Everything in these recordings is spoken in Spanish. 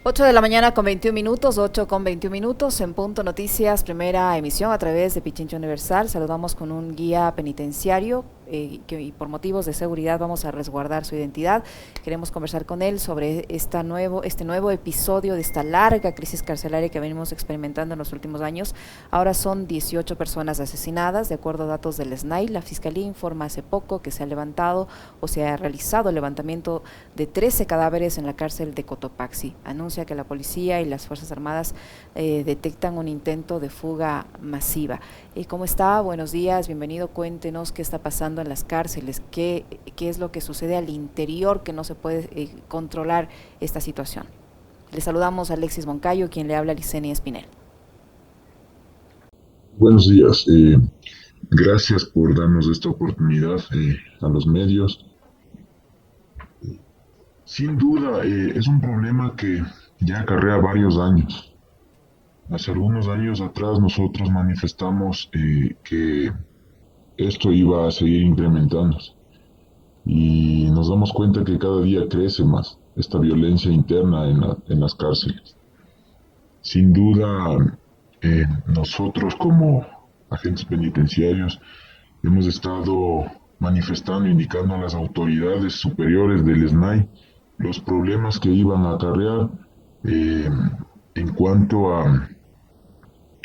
8 de la mañana con 21 minutos, 8 con 21 minutos, en Punto Noticias, primera emisión a través de Pichincha Universal. Saludamos con un guía penitenciario y por motivos de seguridad vamos a resguardar su identidad. Queremos conversar con él sobre este nuevo episodio de esta larga crisis carcelaria que venimos experimentando en los últimos años. Ahora son 18 personas asesinadas, de acuerdo a datos del SNAI. La Fiscalía informa hace poco que se ha levantado o se ha realizado el levantamiento de 13 cadáveres en la cárcel de Cotopaxi. Anuncia que la policía y las Fuerzas Armadas detectan un intento de fuga masiva. ¿Cómo está? Buenos días, bienvenido. Cuéntenos qué está pasando en las cárceles, qué es lo que sucede al interior, que no se puede controlar esta situación. Le saludamos a Alexis Moncayo, quien le habla a Licenia Espinel. Buenos días, gracias por darnos esta oportunidad a los medios. Sin duda, es un problema que ya acarrea varios años. Hace algunos años atrás nosotros manifestamos que esto iba a seguir incrementándose y nos damos cuenta que cada día crece más esta violencia interna en las cárceles. Sin duda, nosotros como agentes penitenciarios hemos estado manifestando, indicando a las autoridades superiores del SNAI los problemas que iban a acarrear eh, en cuanto a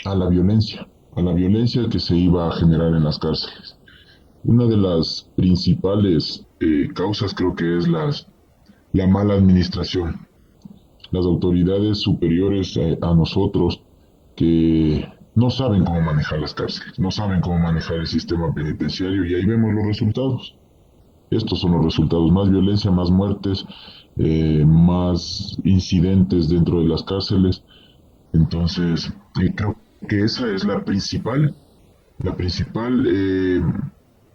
la violencia que se iba a generar en las cárceles. Una de las principales causas creo que es la mala administración. Las autoridades superiores a nosotros que no saben cómo manejar las cárceles, no saben cómo manejar el sistema penitenciario y ahí vemos los resultados. Estos son los resultados: más violencia, más muertes, más incidentes dentro de las cárceles. Entonces, creo que esa es la principal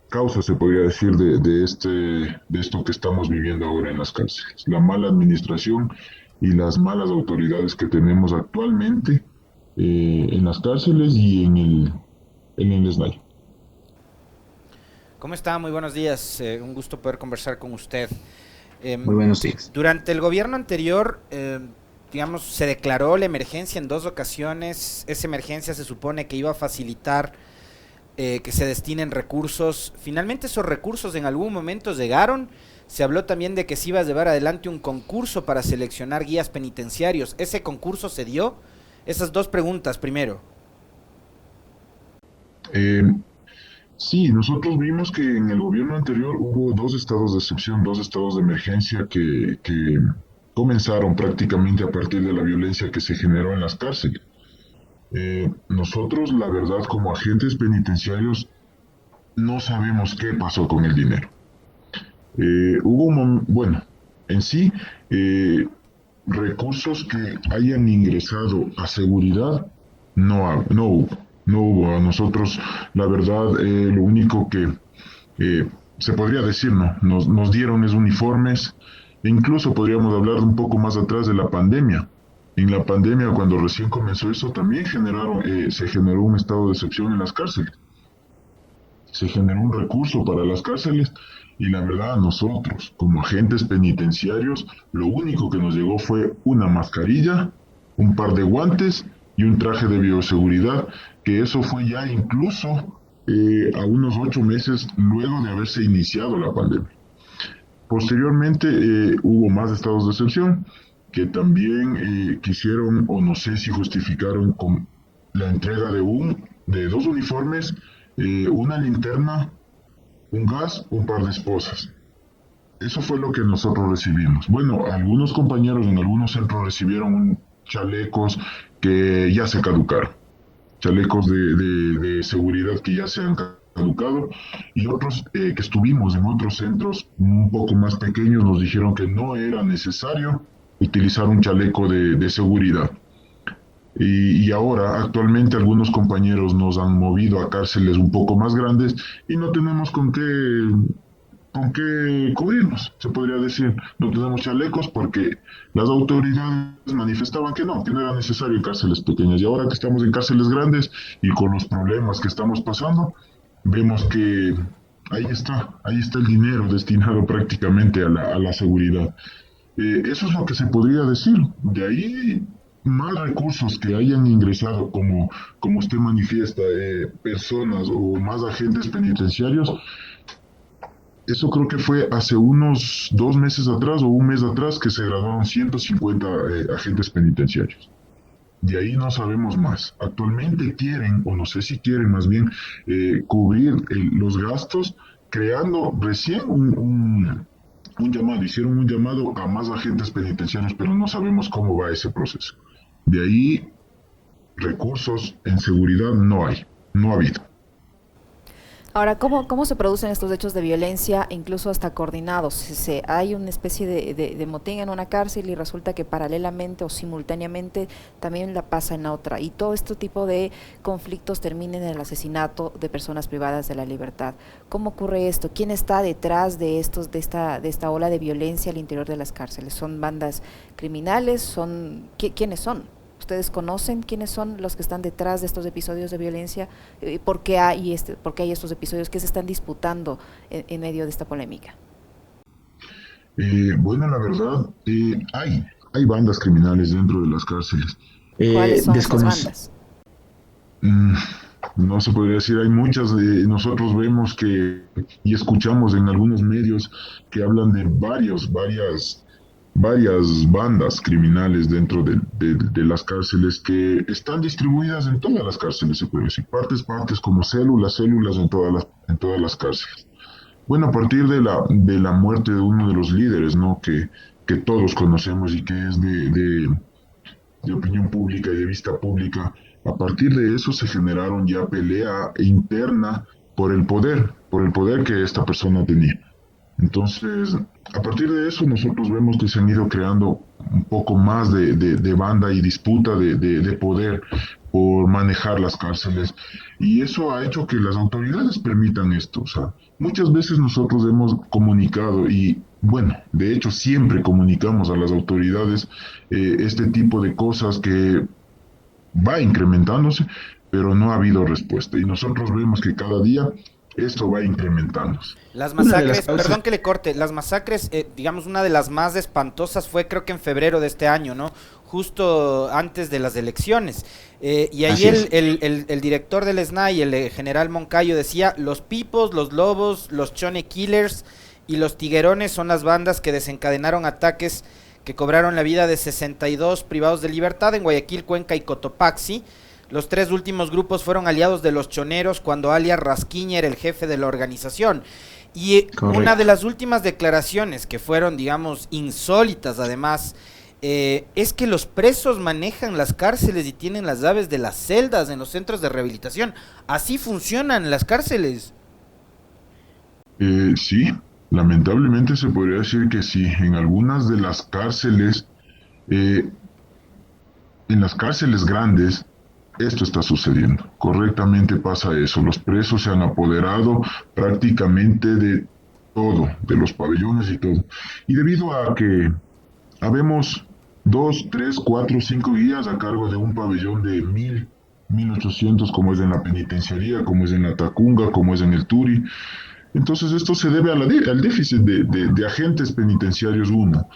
causa, se podría decir, de esto que estamos viviendo ahora en las cárceles. La mala administración y las malas autoridades que tenemos actualmente en las cárceles y en el SNAI. ¿Cómo está? Muy buenos días. Un gusto poder conversar con usted. Muy buenos días. Durante el gobierno anterior, digamos, se declaró la emergencia en 2 ocasiones. Esa emergencia se supone que iba a facilitar que se destinen recursos. Finalmente esos recursos en algún momento llegaron. Se habló también de que se iba a llevar adelante un concurso para seleccionar guías penitenciarios. ¿Ese concurso se dio? Esas 2 preguntas primero. Eh, sí, nosotros vimos que en el gobierno anterior hubo 2 estados de excepción, 2 estados de emergencia que comenzaron prácticamente a partir de la violencia que se generó en las cárceles. Nosotros, la verdad, como agentes penitenciarios, no sabemos qué pasó con el dinero. Bueno, en sí, recursos que hayan ingresado a seguridad, no hubo. A nosotros, la verdad, lo único que se podría decir, no, nos dieron es uniformes, e incluso podríamos hablar un poco más atrás de la pandemia. En la pandemia, cuando recién comenzó eso, también se generó un estado de excepción en las cárceles. Se generó un recurso para las cárceles y la verdad a nosotros, como agentes penitenciarios, lo único que nos llegó fue una mascarilla, un par de guantes y un traje de bioseguridad, que eso fue ya incluso a unos 8 meses luego de haberse iniciado la pandemia. Posteriormente hubo más estados de excepción que también quisieron, o no sé si justificaron, con la entrega de 2 uniformes, una linterna, un gas, un par de esposas. Eso fue lo que nosotros recibimos. Bueno, algunos compañeros en algunos centros recibieron chalecos que ya se caducaron, chalecos de seguridad que ya se han caducado, y otros que estuvimos en otros centros un poco más pequeños nos dijeron que no era necesario utilizar un chaleco de seguridad. Y ahora, actualmente, algunos compañeros nos han movido a cárceles un poco más grandes y no tenemos con qué cubrirnos, se podría decir. No tenemos chalecos porque las autoridades manifestaban que no era necesario en cárceles pequeñas. Y ahora que estamos en cárceles grandes y con los problemas que estamos pasando, vemos que ahí está el dinero destinado prácticamente a la seguridad. Eso es lo que se podría decir. De ahí, más recursos que hayan ingresado, como usted manifiesta, personas o más agentes penitenciarios, eso creo que fue hace unos 2 meses atrás o un mes atrás que se graduaron 150 agentes penitenciarios. De ahí no sabemos más. Actualmente quieren, o no sé si quieren más bien, cubrir los gastos creando recién un llamado. Hicieron un llamado a más agentes penitenciarios, pero no sabemos cómo va ese proceso. De ahí, recursos en seguridad no hay, no ha habido. Ahora, ¿cómo se producen estos hechos de violencia, incluso hasta coordinados? Hay una especie de motín en una cárcel y resulta que paralelamente o simultáneamente también la pasa en la otra. Y todo este tipo de conflictos termina en el asesinato de personas privadas de la libertad. ¿Cómo ocurre esto? ¿Quién está detrás de esta ola de violencia al interior de las cárceles? ¿Son bandas criminales? ¿Quiénes son? ¿Ustedes conocen quiénes son los que están detrás de estos episodios de violencia? ¿Por qué hay estos episodios que se están disputando en medio de esta polémica? Bueno, la verdad, hay bandas criminales dentro de las cárceles. ¿Cuáles son esas bandas? Mm, no se podría decir, hay muchas. Nosotros vemos y escuchamos en algunos medios que hablan de varias bandas criminales dentro de las cárceles que están distribuidas en todas las cárceles, se puede decir, partes, como células en todas las cárceles. Bueno, a partir de la muerte de uno de los líderes, ¿no? Que todos conocemos y que es de opinión pública y de vista pública, a partir de eso se generaron ya pelea interna por el poder que esta persona tenía. Entonces, a partir de eso nosotros vemos que se han ido creando un poco más de banda y disputa de poder por manejar las cárceles, y eso ha hecho que las autoridades permitan esto. O sea, muchas veces nosotros hemos comunicado y, bueno, de hecho siempre comunicamos a las autoridades este tipo de cosas que va incrementándose, pero no ha habido respuesta, y nosotros vemos que cada día esto va incrementándose. Las masacres, perdón que le corte, las masacres, digamos, una de las más espantosas fue creo que en febrero de este año, ¿no? Justo antes de las elecciones. Y ahí el director del SNAI, el general Moncayo, decía: los Pipos, los Lobos, los Chone Killers y los Tiguerones son las bandas que desencadenaron ataques que cobraron la vida de 62 privados de libertad en Guayaquil, Cuenca y Cotopaxi. Los tres últimos grupos fueron aliados de los choneros cuando alias Rasquiña era el jefe de la organización. Y correcto. Una de las últimas declaraciones que fueron, digamos, insólitas además, es que los presos manejan las cárceles y tienen las llaves de las celdas en los centros de rehabilitación. Así funcionan las cárceles. Sí, lamentablemente se podría decir que sí. En algunas de las cárceles, en las cárceles grandes, esto está sucediendo. Correctamente pasa eso. Los presos se han apoderado prácticamente de todo, de los pabellones y todo. Y debido a que habemos 2, 3, 4, 5 guías a cargo de un pabellón de 1000, 1800, como es en la penitenciaría, como es en la Tacunga, como es en el Turi. Entonces esto se debe al déficit de agentes penitenciarios, uno.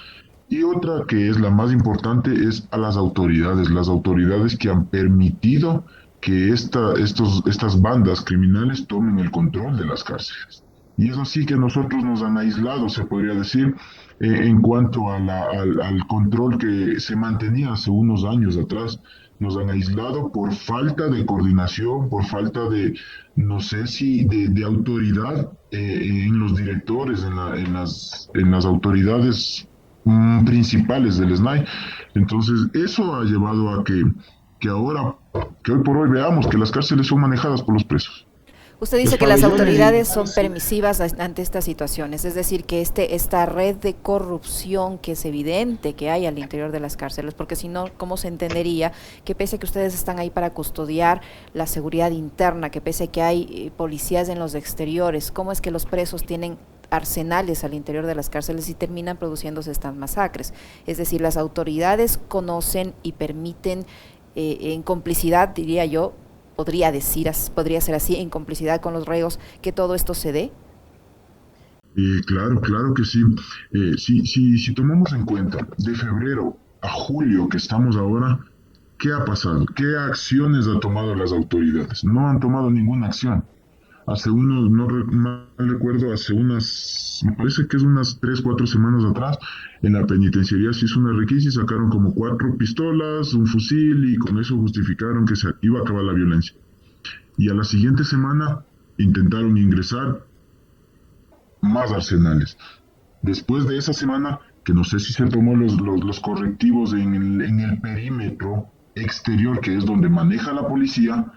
Y otra, que es la más importante, es a las autoridades que han permitido que estas bandas criminales tomen el control de las cárceles. Y eso sí que nosotros nos han aislado, se podría decir, en cuanto al control que se mantenía hace unos años atrás. Nos han aislado por falta de coordinación, por falta de, no sé si, de autoridad en los directores, en las autoridades principales del SNAI. Entonces eso ha llevado a que hoy por hoy veamos que las cárceles son manejadas por los presos. Usted dice que las autoridades son permisivas ante estas situaciones, es decir, que esta red de corrupción que es evidente que hay al interior de las cárceles, porque si no, ¿cómo se entendería que pese a que ustedes están ahí para custodiar la seguridad interna, que pese a que hay policías en los exteriores, cómo es que los presos tienen arsenales al interior de las cárceles y terminan produciéndose estas masacres? Es decir, las autoridades conocen y permiten en complicidad, diría yo, podría ser así, en complicidad con los reos, que todo esto se dé. Claro que sí. Si tomamos en cuenta de febrero a julio que estamos ahora, ¿qué ha pasado? ¿Qué acciones han tomado las autoridades? No han tomado ninguna acción. Hace unos, no mal recuerdo, hace unas, me parece que es unas 3, 4 semanas atrás, en la penitenciaría se hizo una requisa y sacaron como 4 pistolas, un fusil y con eso justificaron que se iba a acabar la violencia. Y a la siguiente semana intentaron ingresar más arsenales. Después de esa semana, que no sé si se tomó los correctivos en el perímetro exterior, que es donde maneja la policía,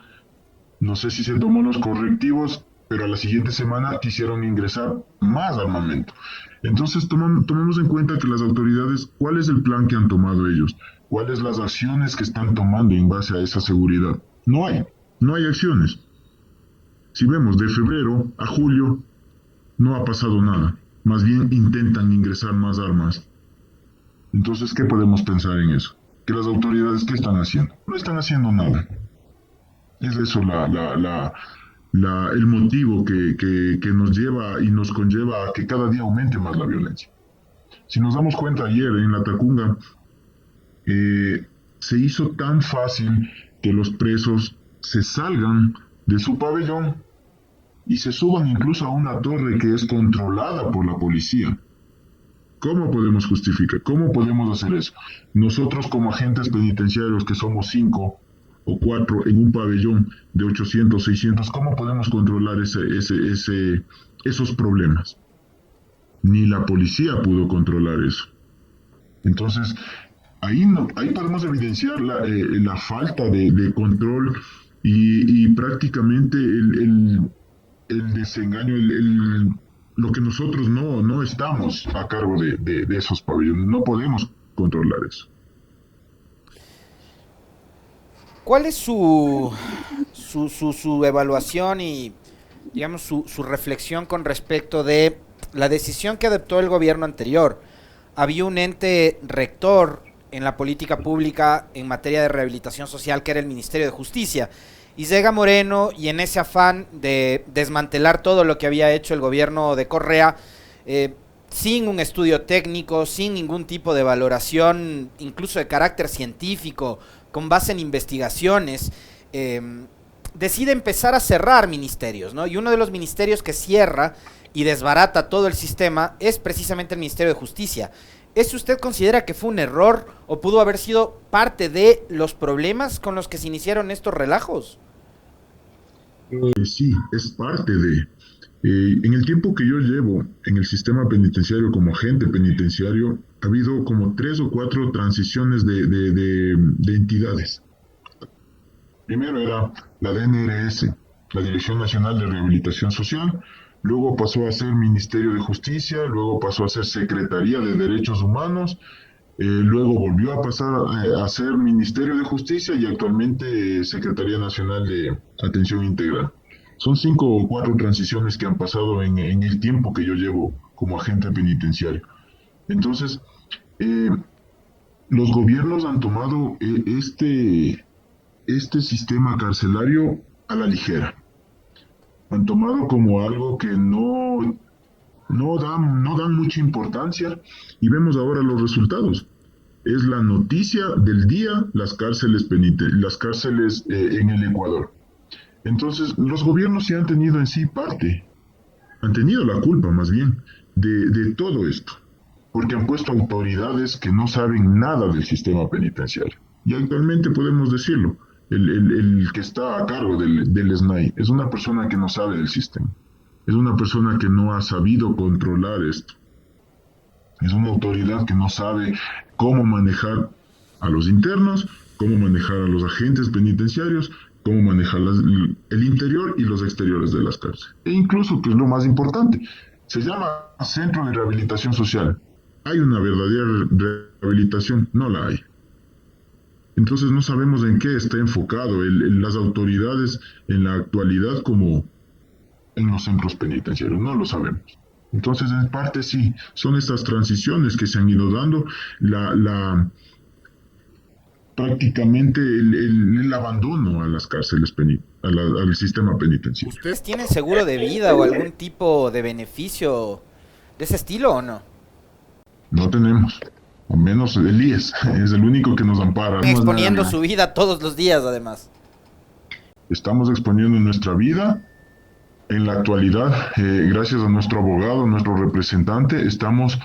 no sé si se tomó los correctivos, pero a la siguiente semana quisieron ingresar más armamento. Entonces tomemos en cuenta que las autoridades, ¿cuál es el plan que han tomado ellos? ¿Cuáles las acciones que están tomando en base a esa seguridad? No hay acciones. Si vemos de febrero a julio, no ha pasado nada. Más bien intentan ingresar más armas. Entonces, ¿qué podemos pensar en eso? Que las autoridades, ¿qué están haciendo? No están haciendo nada. Es eso el motivo que nos lleva y nos conlleva a que cada día aumente más la violencia. Si nos damos cuenta ayer en la Tacunga, se hizo tan fácil que los presos se salgan de su pabellón y se suban incluso a una torre que es controlada por la policía. ¿Cómo podemos justificar? ¿Cómo podemos hacer eso? Nosotros como agentes penitenciarios, que somos 5 o 4 en un pabellón de 800, 600, ¿cómo podemos controlar esos problemas? Ni la policía pudo controlar eso. Entonces, ahí podemos evidenciar la falta de control y prácticamente el desengaño, lo que nosotros no estamos a cargo de esos pabellones. No podemos controlar eso. ¿Cuál es su evaluación y, digamos, su reflexión con respecto de la decisión que adoptó el gobierno anterior? Había un ente rector en la política pública en materia de rehabilitación social que era el Ministerio de Justicia. Y llega Moreno y en ese afán de desmantelar todo lo que había hecho el gobierno de Correa, sin un estudio técnico, sin ningún tipo de valoración, incluso de carácter científico, con base en investigaciones, decide empezar a cerrar ministerios, ¿no? Y uno de los ministerios que cierra y desbarata todo el sistema es precisamente el Ministerio de Justicia. ¿Eso usted considera que fue un error o pudo haber sido parte de los problemas con los que se iniciaron estos relajos? Sí, es parte de. En el tiempo que yo llevo en el sistema penitenciario como agente penitenciario, ha habido como 3 o 4 transiciones de entidades. Primero era la DNRS, la Dirección Nacional de Rehabilitación Social, luego pasó a ser Ministerio de Justicia, luego pasó a ser Secretaría de Derechos Humanos, luego volvió a pasar a ser Ministerio de Justicia y actualmente Secretaría Nacional de Atención Integral. Son 5 o 4 transiciones que han pasado en el tiempo que yo llevo como agente penitenciario. Entonces, los gobiernos han tomado este sistema carcelario a la ligera. Han tomado como algo que no dan mucha importancia y vemos ahora los resultados. Es la noticia del día, las cárceles en el Ecuador. Entonces, los gobiernos sí han tenido en sí parte, han tenido la culpa más bien de todo esto, porque han puesto autoridades que no saben nada del sistema penitenciario. Y actualmente podemos decirlo, el que está a cargo del SNAI es una persona que no sabe del sistema, es una persona que no ha sabido controlar esto, es una autoridad que no sabe cómo manejar a los internos, cómo manejar a los agentes penitenciarios, cómo manejar el interior y los exteriores de las cárceles. E incluso, que es lo más importante, se llama Centro de Rehabilitación Social. ¿Hay una verdadera rehabilitación? No la hay. Entonces no sabemos en qué está enfocado las autoridades en la actualidad como en los centros penitenciarios, no lo sabemos. Entonces, en parte sí, son estas transiciones que se han ido dando, prácticamente el abandono a las cárceles, al sistema penitenciario. ¿Ustedes tienen seguro de vida o algún tipo de beneficio de ese estilo o no? No tenemos. Al menos el IES es el único que nos ampara. Exponiendo su vida todos los días, además. Estamos exponiendo nuestra vida. En la actualidad, gracias a nuestro abogado, nuestro representante, estamos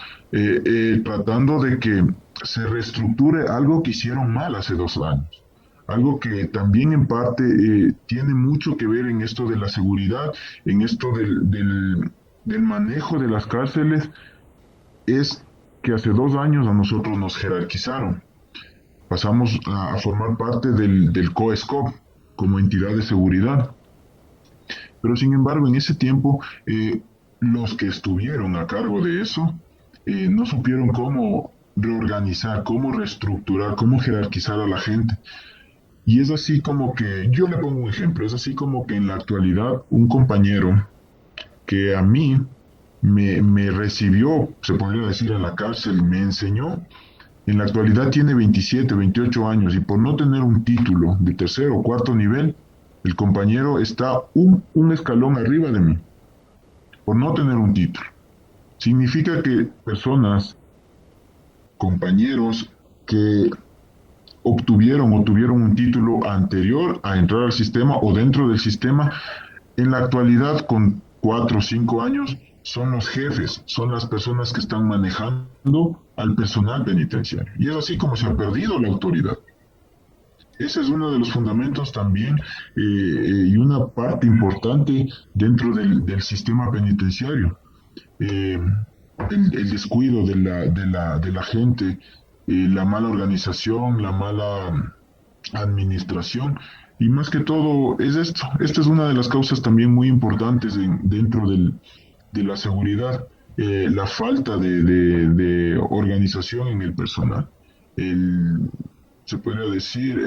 tratando de que se reestructure algo que hicieron mal hace 2 años. Algo que también en parte tiene mucho que ver en esto de la seguridad, en esto del manejo de las cárceles, es que hace 2 años a nosotros nos jerarquizaron. Pasamos a formar parte del COESCOP como entidad de seguridad. Pero sin embargo, en ese tiempo, los que estuvieron a cargo de eso no supieron cómo reorganizar, cómo reestructurar, cómo jerarquizar a la gente. Y es así como que, yo le pongo un ejemplo, es así como que en la actualidad un compañero que a mí me recibió, se podría decir, a la cárcel, me enseñó, en la actualidad tiene 27, 28 años y por no tener un título de tercer o cuarto nivel, el compañero está un escalón arriba de mí, por no tener un título. Significa que personas, compañeros que obtuvieron o tuvieron un título anterior a entrar al sistema o dentro del sistema, en la actualidad con 4 o 5 años, son los jefes, son las personas que están manejando al personal penitenciario. Y es así como se ha perdido la autoridad. Ese es uno de los fundamentos también y una parte importante dentro del sistema penitenciario. El descuido de la gente, la mala organización, la mala administración y más que todo es esto. Esta es una de las causas también muy importantes dentro de la seguridad, la falta de organización en el personal. Se podría decir,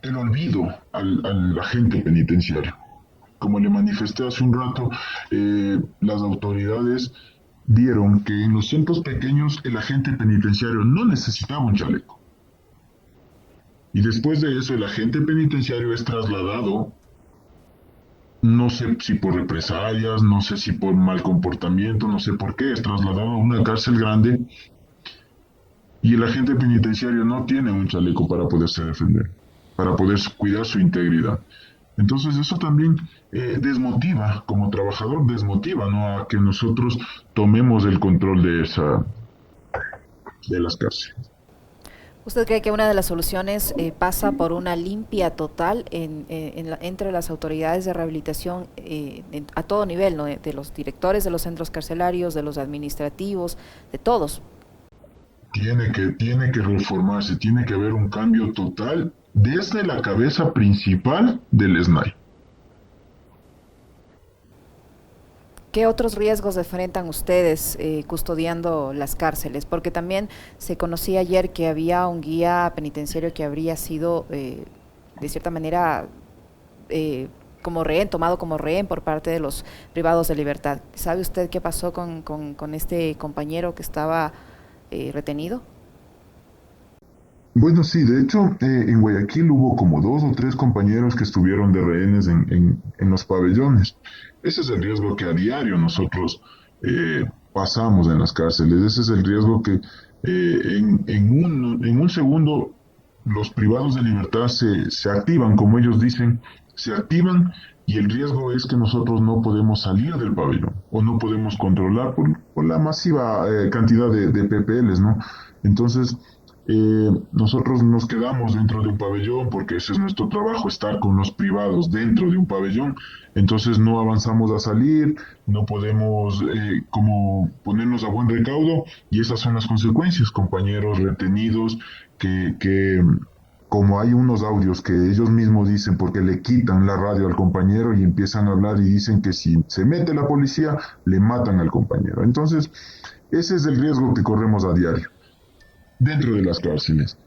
el olvido al agente penitenciario. Como le manifesté hace un rato, las autoridades vieron que en los centros pequeños el agente penitenciario no necesitaba un chaleco. Y después de eso el agente penitenciario es trasladado, no sé si por represalias, no sé si por mal comportamiento, no sé por qué, es trasladado a una cárcel grande. Y el agente penitenciario no tiene un chaleco para poderse defender, para poder cuidar su integridad. Entonces eso también desmotiva, como trabajador, desmotiva, ¿no?, a que nosotros tomemos el control de las cárceles. ¿Usted cree que una de las soluciones pasa por una limpia total entre las autoridades de rehabilitación a todo nivel, ¿no?, de los directores de los centros carcelarios, de los administrativos, de todos? Tiene que reformarse, tiene que haber un cambio total desde la cabeza principal del SNAI. ¿Qué otros riesgos enfrentan ustedes custodiando las cárceles? Porque también se conocía ayer que había un guía penitenciario que habría sido, de cierta manera, como rehén, tomado como rehén por parte de los privados de libertad. ¿Sabe usted qué pasó con este compañero que estaba retenido? Bueno, sí, de hecho, en Guayaquil hubo como 2 o 3 compañeros que estuvieron de rehenes en los pabellones. Ese es el riesgo que a diario nosotros pasamos en las cárceles. Ese es el riesgo que en un segundo los privados de libertad se activan, como ellos dicen, se activan y el riesgo es que nosotros no podemos salir del pabellón o no podemos controlar por la masiva cantidad de PPLs, ¿no? Entonces, nosotros nos quedamos dentro de un pabellón porque ese es nuestro trabajo, estar con los privados dentro de un pabellón. Entonces no avanzamos a salir, no podemos como ponernos a buen recaudo y esas son las consecuencias, compañeros retenidos que como hay unos audios que ellos mismos dicen porque le quitan la radio al compañero y empiezan a hablar y dicen que si se mete la policía le matan al compañero. Entonces ese es el riesgo que corremos a diario dentro de las cárceles.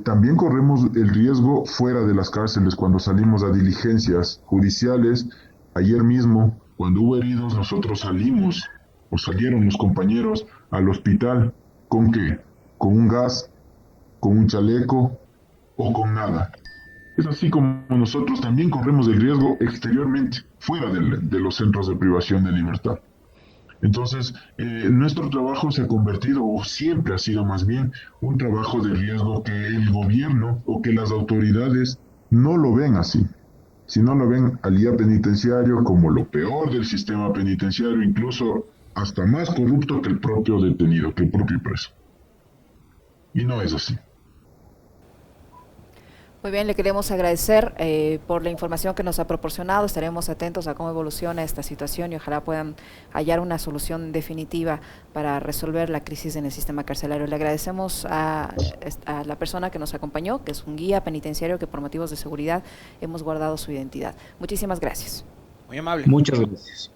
También corremos el riesgo fuera de las cárceles cuando salimos a diligencias judiciales. Ayer mismo, cuando hubo heridos, nosotros salimos, o salieron los compañeros al hospital. ¿Con qué? Con un gas, con un chaleco o con nada. Es así como nosotros también corremos el riesgo exteriormente, fuera de los centros de privación de libertad. Entonces, nuestro trabajo se ha convertido, o siempre ha sido más bien, un trabajo de riesgo que el gobierno o que las autoridades no lo ven así, sino lo ven al guía penitenciario como lo peor del sistema penitenciario, incluso hasta más corrupto que el propio detenido, que el propio preso. Y no es así. Muy bien, le queremos agradecer por la información que nos ha proporcionado. Estaremos atentos a cómo evoluciona esta situación y ojalá puedan hallar una solución definitiva para resolver la crisis en el sistema carcelario. Le agradecemos a la persona que nos acompañó, que es un guía penitenciario que por motivos de seguridad hemos guardado su identidad. Muchísimas gracias. Muy amable. Muchas gracias.